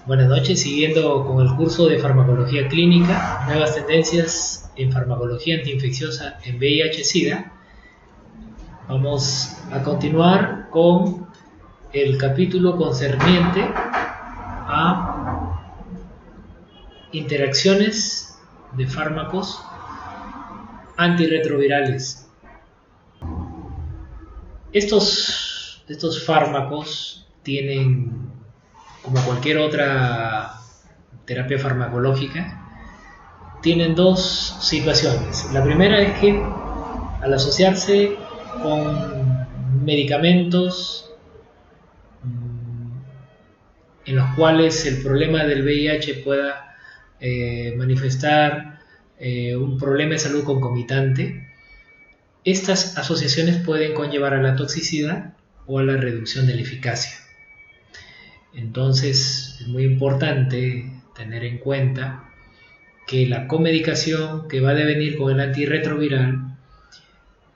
Buenas noches, siguiendo con el curso de farmacología clínica, nuevas tendencias en farmacología antiinfecciosa en VIH-Sida. Vamos a continuar con el capítulo concerniente a interacciones de fármacos antirretrovirales. Estos fármacos tienen, como cualquier otra terapia farmacológica, tienen dos situaciones. La primera es que al asociarse con medicamentos en los cuales el problema del VIH pueda manifestar un problema de salud concomitante, estas asociaciones pueden conllevar a la toxicidad o a la reducción de la eficacia. Entonces es muy importante tener en cuenta que la comedicación que va a devenir con el antirretroviral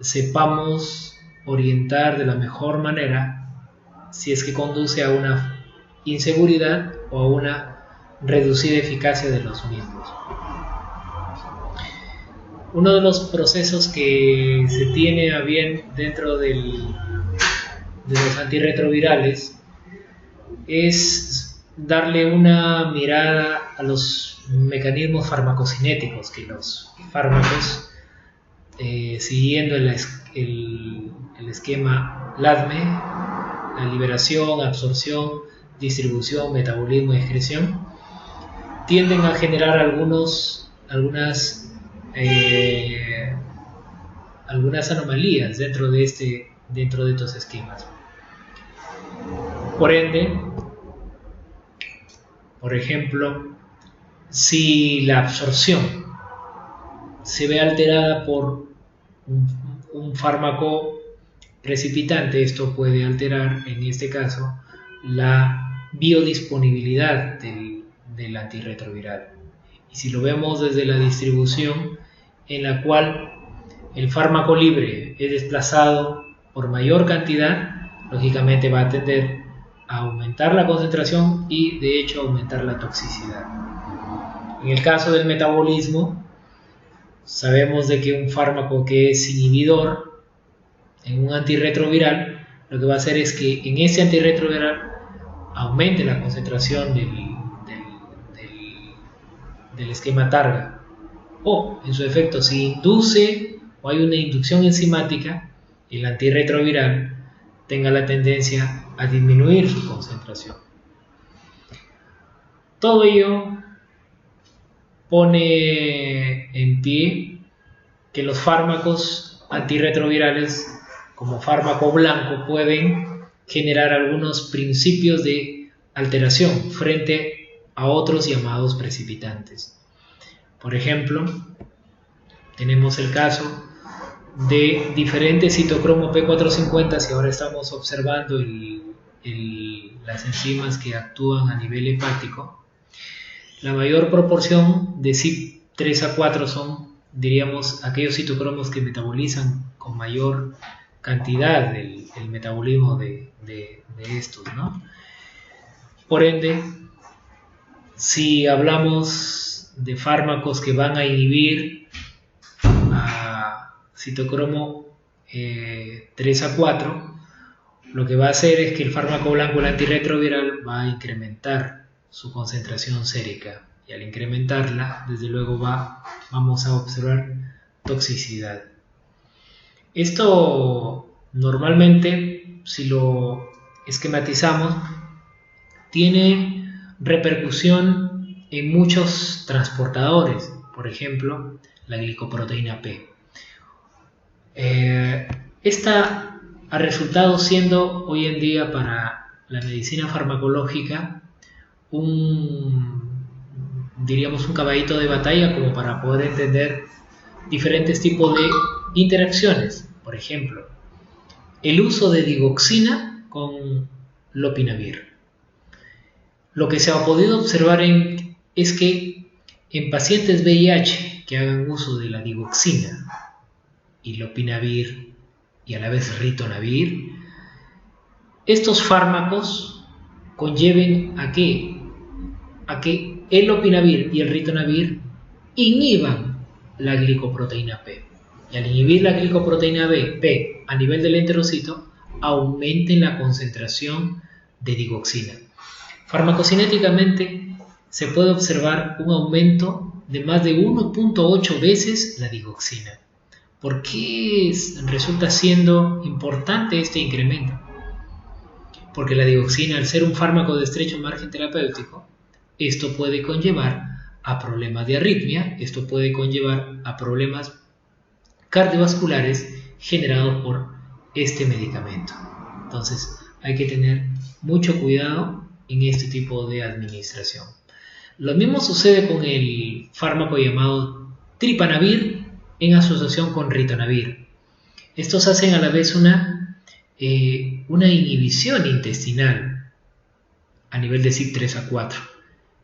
sepamos orientar de la mejor manera si es que conduce a una inseguridad o a una reducida eficacia de los mismos. Uno de los procesos que se tiene a bien dentro de los antirretrovirales es darle una mirada a los mecanismos farmacocinéticos que los fármacos, siguiendo el esquema LADME, la liberación, absorción, distribución, metabolismo y excreción, tienden a generar algunas anomalías dentro de estos esquemas. Por ende, por ejemplo, si la absorción se ve alterada por un fármaco precipitante, esto puede alterar, en este caso, la biodisponibilidad del antirretroviral. Y si lo vemos desde la distribución, en la cual el fármaco libre es desplazado por mayor cantidad, lógicamente va a tender a aumentar la concentración y de hecho aumentar la toxicidad. En el caso del metabolismo, sabemos de que un fármaco que es inhibidor en un antirretroviral, lo que va a hacer es que en ese antirretroviral aumente la concentración del esquema targa, o en su efecto, si induce o hay una inducción enzimática, el antirretroviral tenga la tendencia a disminuir su concentración. Todo ello pone en pie que los fármacos antirretrovirales, como fármaco blanco, pueden generar algunos principios de alteración frente a otros llamados precipitantes. Por ejemplo, tenemos el caso de diferentes citocromo P450, si ahora estamos observando las enzimas que actúan a nivel hepático. La mayor proporción de CYP3A4 son, diríamos, aquellos citocromos que metabolizan con mayor cantidad el metabolismo de estos, ¿no? Por ende, si hablamos de fármacos que van a inhibir a citocromo 3A4, lo que va a hacer es que el fármaco blanco, el antirretroviral, va a incrementar su concentración sérica, y al incrementarla, desde luego vamos a observar toxicidad. Esto normalmente, si lo esquematizamos, tiene repercusión en muchos transportadores, por ejemplo, la glicoproteína P. Esta ha resultado siendo hoy en día para la medicina farmacológica diríamos un caballito de batalla, como para poder entender diferentes tipos de interacciones. Por ejemplo, el uso de digoxina con lopinavir. Lo que se ha podido observar es que en pacientes VIH que hagan uso de la digoxina y lopinavir y a la vez ritonavir, estos fármacos conlleven a que el lopinavir y el ritonavir inhiban la glicoproteína P. Y al inhibir la glicoproteína P a nivel del enterocito, aumenten la concentración de digoxina. Farmacocinéticamente se puede observar un aumento de más de 1.8 veces la digoxina. ¿Por qué resulta siendo importante este incremento? Porque la digoxina, al ser un fármaco de estrecho margen terapéutico, esto puede conllevar a problemas de arritmia, esto puede conllevar a problemas cardiovasculares generados por este medicamento. Entonces, hay que tener mucho cuidado en este tipo de administración. Lo mismo sucede con el fármaco llamado tripanavir en asociación con ritonavir. Estos hacen a la vez una inhibición intestinal a nivel de CYP3A4.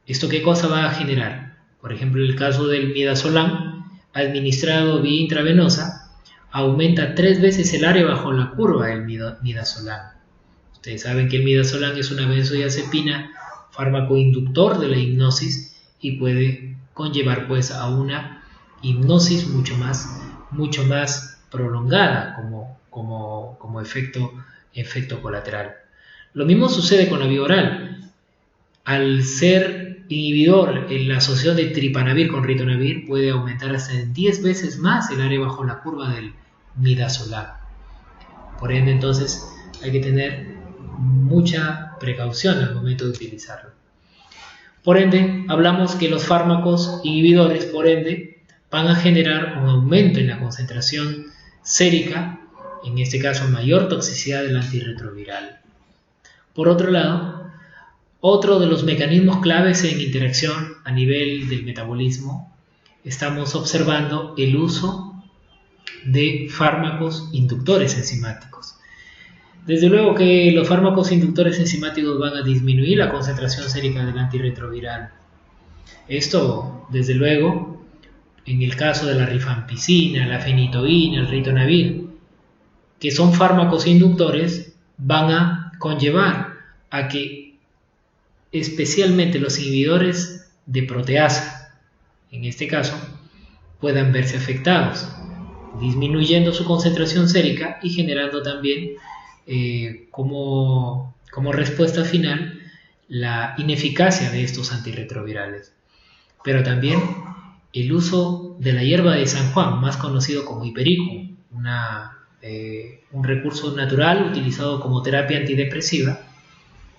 ¿Esto qué cosa va a generar? Por ejemplo, en el caso del midazolam, administrado vía intravenosa, aumenta 3 veces el área bajo la curva del midazolam. Ustedes saben que el midazolam es una benzodiazepina, fármaco inductor de la hipnosis, y puede conllevar pues a una hipnosis mucho más prolongada como efecto colateral. Lo mismo sucede con la vía oral. Al ser inhibidor en la asociación de tripanavir con ritonavir, puede aumentar hasta 10 veces más el área bajo la curva del midazolam. Por ende, entonces, hay que tener mucha precaución al momento de utilizarlo. Por ende, hablamos que los fármacos inhibidores, por ende, van a generar un aumento en la concentración sérica, en este caso mayor toxicidad del antirretroviral. Por otro lado, otro de los mecanismos claves en interacción a nivel del metabolismo, estamos observando el uso de fármacos inductores enzimáticos. Desde luego que los fármacos inductores enzimáticos van a disminuir la concentración sérica del antirretroviral. Esto, desde luego, en el caso de la rifampicina, la fenitoína, el ritonavir, que son fármacos inductores, van a conllevar a que especialmente los inhibidores de proteasa, en este caso, puedan verse afectados, disminuyendo su concentración sérica y generando también como respuesta final la ineficacia de estos antirretrovirales. Pero también el uso de la hierba de San Juan, más conocido como hiperico, un recurso natural utilizado como terapia antidepresiva,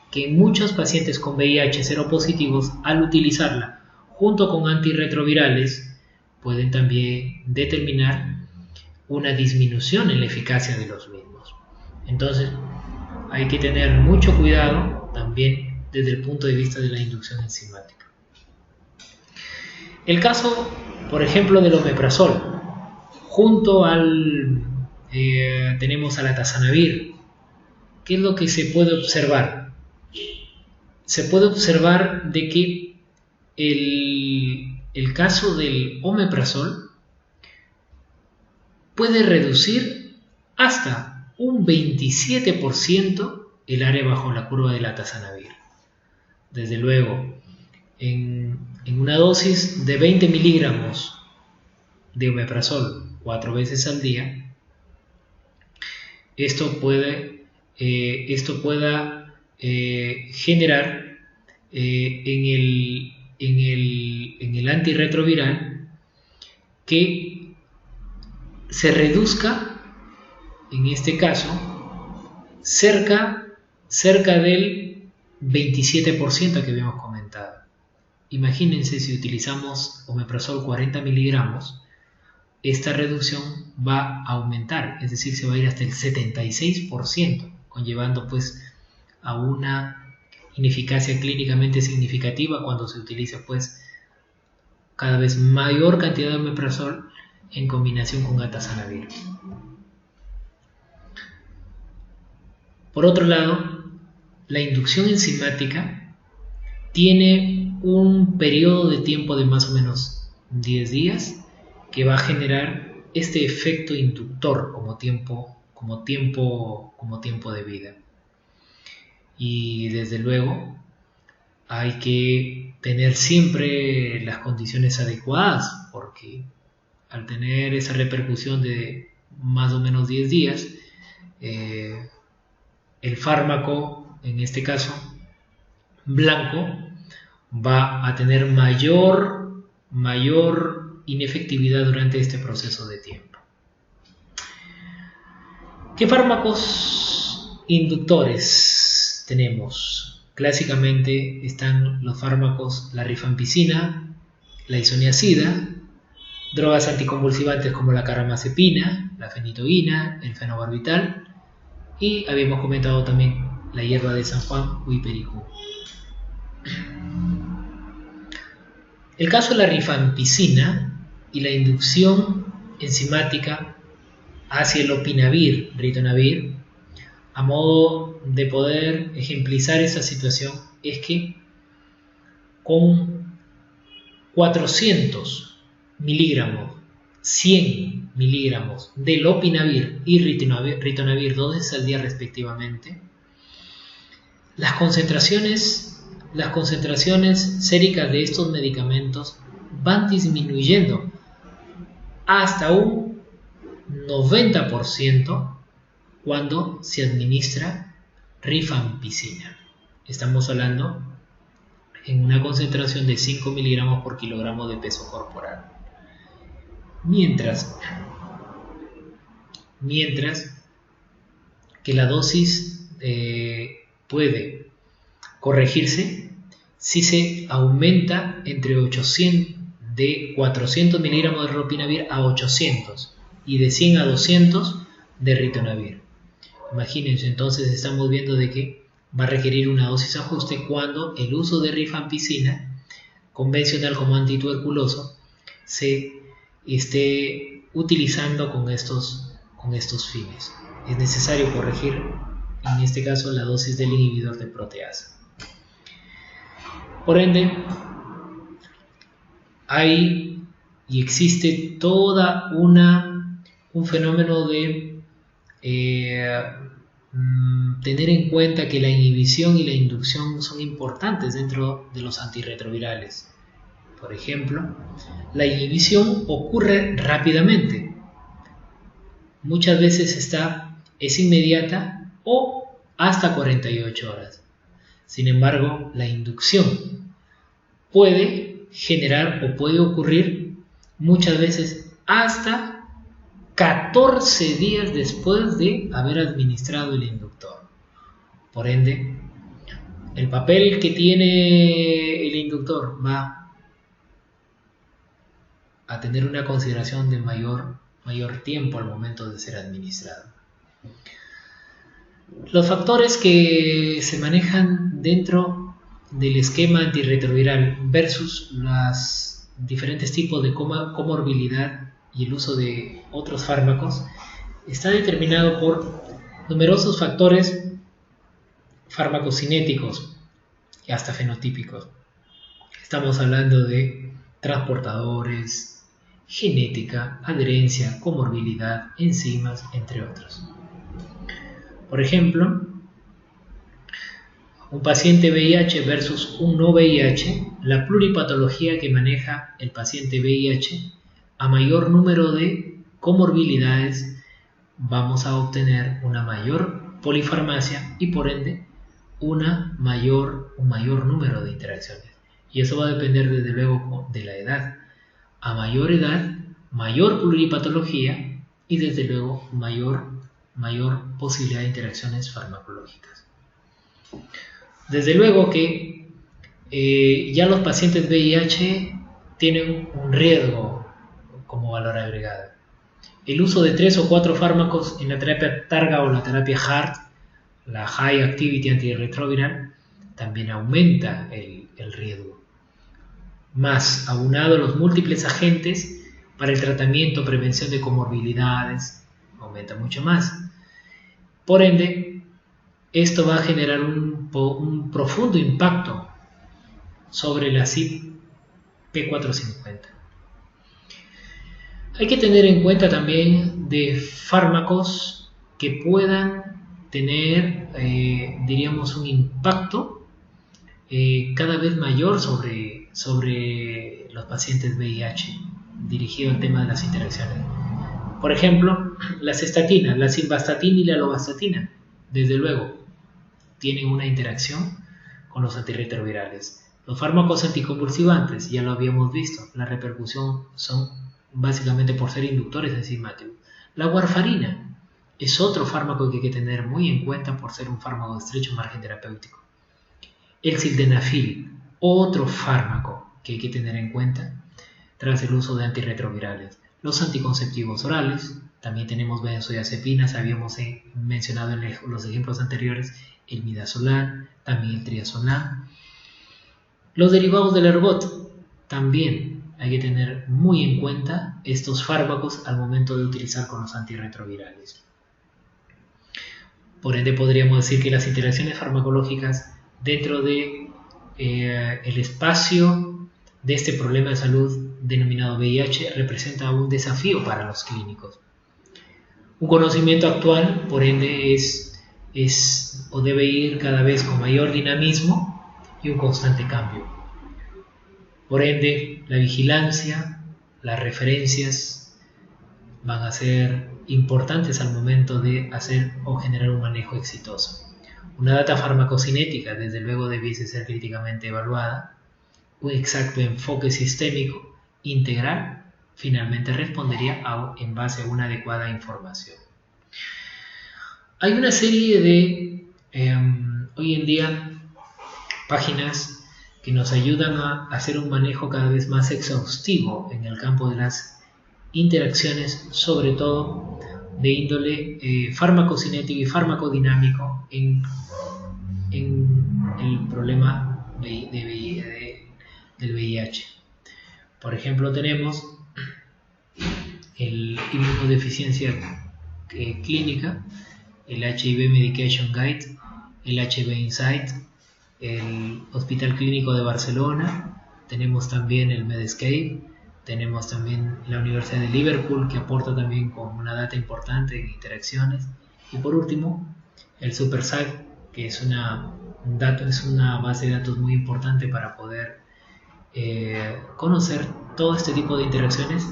que en muchos pacientes con VIH seropositivos, al utilizarla junto con antirretrovirales, pueden también determinar una disminución en la eficacia de los mismos. Entonces, hay que tener mucho cuidado también desde el punto de vista de la inducción enzimática. El caso, por ejemplo, del omeprazol, junto tenemos al atazanavir. ¿Qué es lo que se puede observar? Se puede observar de que el caso del omeprazol puede reducir hasta un 27% el área bajo la curva del atazanavir. Desde luego, en una dosis de 20 miligramos de omeprazol 4 veces al día, esto pueda generar en el antirretroviral que se reduzca, en este caso, cerca del 27% que habíamos comentado. Imagínense si utilizamos omeprazol 40 miligramos, esta reducción va a aumentar, es decir, se va a ir hasta el 76%, conllevando pues a una ineficacia clínicamente significativa cuando se utiliza pues cada vez mayor cantidad de omeprazol en combinación con atazanavir. Por otro lado, la inducción enzimática tiene un periodo de tiempo de más o menos 10 días que va a generar este efecto inductor como tiempo de vida. y desde luego hay que tener siempre las condiciones adecuadas, porque al tener esa repercusión de más o menos 10 días, el fármaco, en este caso blanco, va a tener mayor inefectividad durante este proceso de tiempo. ¿Qué fármacos inductores tenemos? Clásicamente están los fármacos, la rifampicina, la isoniazida, drogas anticonvulsivantes como la carbamazepina, la fenitoína, el fenobarbital, y habíamos comentado también la hierba de San Juan o hipericú. El caso de la rifampicina y la inducción enzimática hacia el opinavir, ritonavir, a modo de poder ejemplizar esa situación, es que con 400 miligramos, 100 miligramos de lopinavir y ritonavir 2 veces al día respectivamente, las concentraciones séricas de estos medicamentos van disminuyendo hasta un 90% cuando se administra rifampicina. Estamos hablando en una concentración de 5 miligramos por kilogramo de peso corporal. Mientras que la dosis puede corregirse si se aumenta de 400 miligramos de lopinavir a 800 y de 100 a 200 de ritonavir. Imagínense, entonces estamos viendo de que va a requerir una dosis ajuste cuando el uso de rifampicina convencional como antituberculoso se esté utilizando con estos fines. Es necesario corregir, en este caso, la dosis del inhibidor de proteasa. Por ende, hay y existe toda un fenómeno de tener en cuenta que la inhibición y la inducción son importantes dentro de los antirretrovirales. Por ejemplo, la inhibición ocurre rápidamente. Muchas veces es inmediata o hasta 48 horas. Sin embargo, la inducción puede generar o puede ocurrir muchas veces hasta 14 días después de haber administrado el inductor. Por ende, el papel que tiene el inductor va a tener una consideración de mayor tiempo al momento de ser administrado. Los factores que se manejan dentro del esquema antirretroviral versus los diferentes tipos de comorbilidad y el uso de otros fármacos está determinado por numerosos factores farmacocinéticos y hasta fenotípicos. Estamos hablando de transportadores, genética, adherencia, comorbilidad, enzimas, entre otros. Por ejemplo, un paciente VIH versus un no VIH, la pluripatología que maneja el paciente VIH, a mayor número de comorbilidades, vamos a obtener una mayor polifarmacia y por ende un mayor número de interacciones. Y eso va a depender desde luego de la edad. A mayor edad, mayor pluripatología y desde luego mayor posibilidad de interacciones farmacológicas. Desde luego que ya los pacientes VIH tienen un riesgo como valor agregado. El uso de 3 o 4 fármacos en la terapia TARGA o la terapia HAART, la High Activity Antiretroviral, también aumenta el riesgo. Más aunado a los múltiples agentes para el tratamiento o prevención de comorbilidades, aumenta mucho más. Por ende, esto va a generar un profundo impacto sobre la CYP P450. Hay que tener en cuenta también de fármacos que puedan tener, diríamos, un impacto cada vez mayor sobre los pacientes VIH, dirigido al tema de las interacciones. Por ejemplo, las estatinas, la simvastatina y la lovastatina, desde luego, tienen una interacción con los antirretrovirales. Los fármacos anticonvulsivantes, ya lo habíamos visto, la repercusión son básicamente por ser inductores enzimáticos. La warfarina es otro fármaco que hay que tener muy en cuenta por ser un fármaco de estrecho margen terapéutico. El sildenafil, otro fármaco que hay que tener en cuenta tras el uso de antirretrovirales. Los anticonceptivos orales, también tenemos benzodiazepinas, habíamos mencionado en los ejemplos anteriores el midazolam, también el triazolam. Los derivados del ergot, también hay que tener muy en cuenta estos fármacos al momento de utilizar con los antirretrovirales. Por ende, podríamos decir que las interacciones farmacológicas dentro de el espacio de este problema de salud denominado VIH representa un desafío para los clínicos. Un conocimiento actual, por ende, es o debe ir cada vez con mayor dinamismo y un constante cambio. Por ende, la vigilancia, las referencias van a ser importantes al momento de hacer o generar un manejo exitoso. Una data farmacocinética, desde luego, debiese ser críticamente evaluada. Un exacto enfoque sistémico integral finalmente respondería en base a una adecuada información. Hay una serie de, hoy en día, páginas que nos ayudan a hacer un manejo cada vez más exhaustivo en el campo de las interacciones, sobre todo de índole farmacocinético y farmacodinámico en el problema del VIH. Por ejemplo, tenemos el inmunodeficiencia clínica, el HIV Medication Guide, el HIV Insight, el Hospital Clínico de Barcelona, tenemos también el Medscape, tenemos también la Universidad de Liverpool, que aporta también con una data importante en interacciones, y por último el SuperSite, que es una base de datos muy importante para poder conocer todo este tipo de interacciones,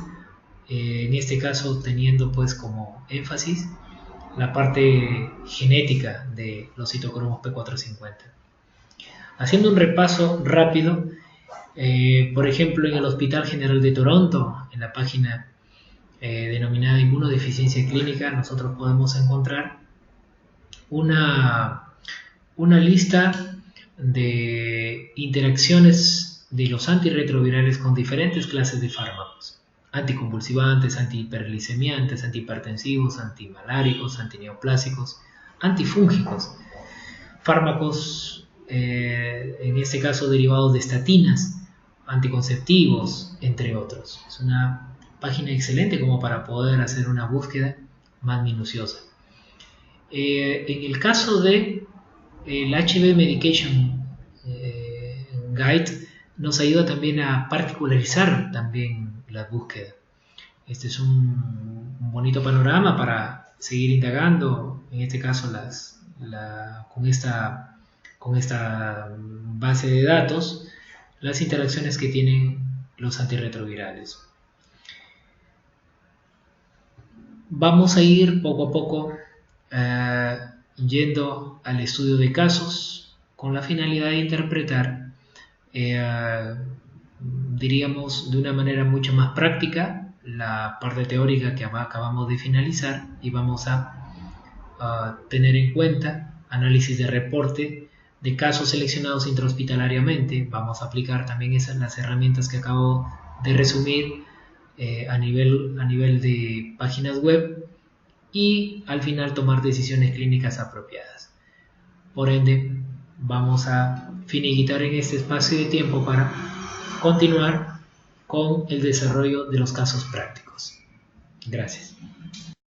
en este caso teniendo pues como énfasis la parte genética de los citocromos P450. Haciendo un repaso rápido, por ejemplo, en el Hospital General de Toronto, en la página denominada Inmunodeficiencia Clínica, nosotros podemos encontrar una lista de interacciones de los antirretrovirales con diferentes clases de fármacos: anticonvulsivantes, antihiperglicemiantes, antihipertensivos, antimaláricos, antineoplásicos, antifúngicos, fármacos, en este caso derivados de estatinas, anticonceptivos, entre otros. Es una página excelente como para poder hacer una búsqueda más minuciosa. En el caso de el HIV Medication Guide, nos ayuda también a particularizar también la búsqueda. Este es un bonito panorama para seguir indagando, en este caso con esta base de datos, las interacciones que tienen los antirretrovirales. Vamos a ir poco a poco yendo al estudio de casos con la finalidad de interpretar, diríamos, de una manera mucho más práctica la parte teórica que acabamos de finalizar, y vamos a tener en cuenta análisis de reporte de casos seleccionados intrahospitalariamente. Vamos a aplicar también las herramientas que acabo de resumir a nivel de páginas web, y al final tomar decisiones clínicas apropiadas. Por ende, vamos a finiquitar en este espacio de tiempo para continuar con el desarrollo de los casos prácticos. Gracias.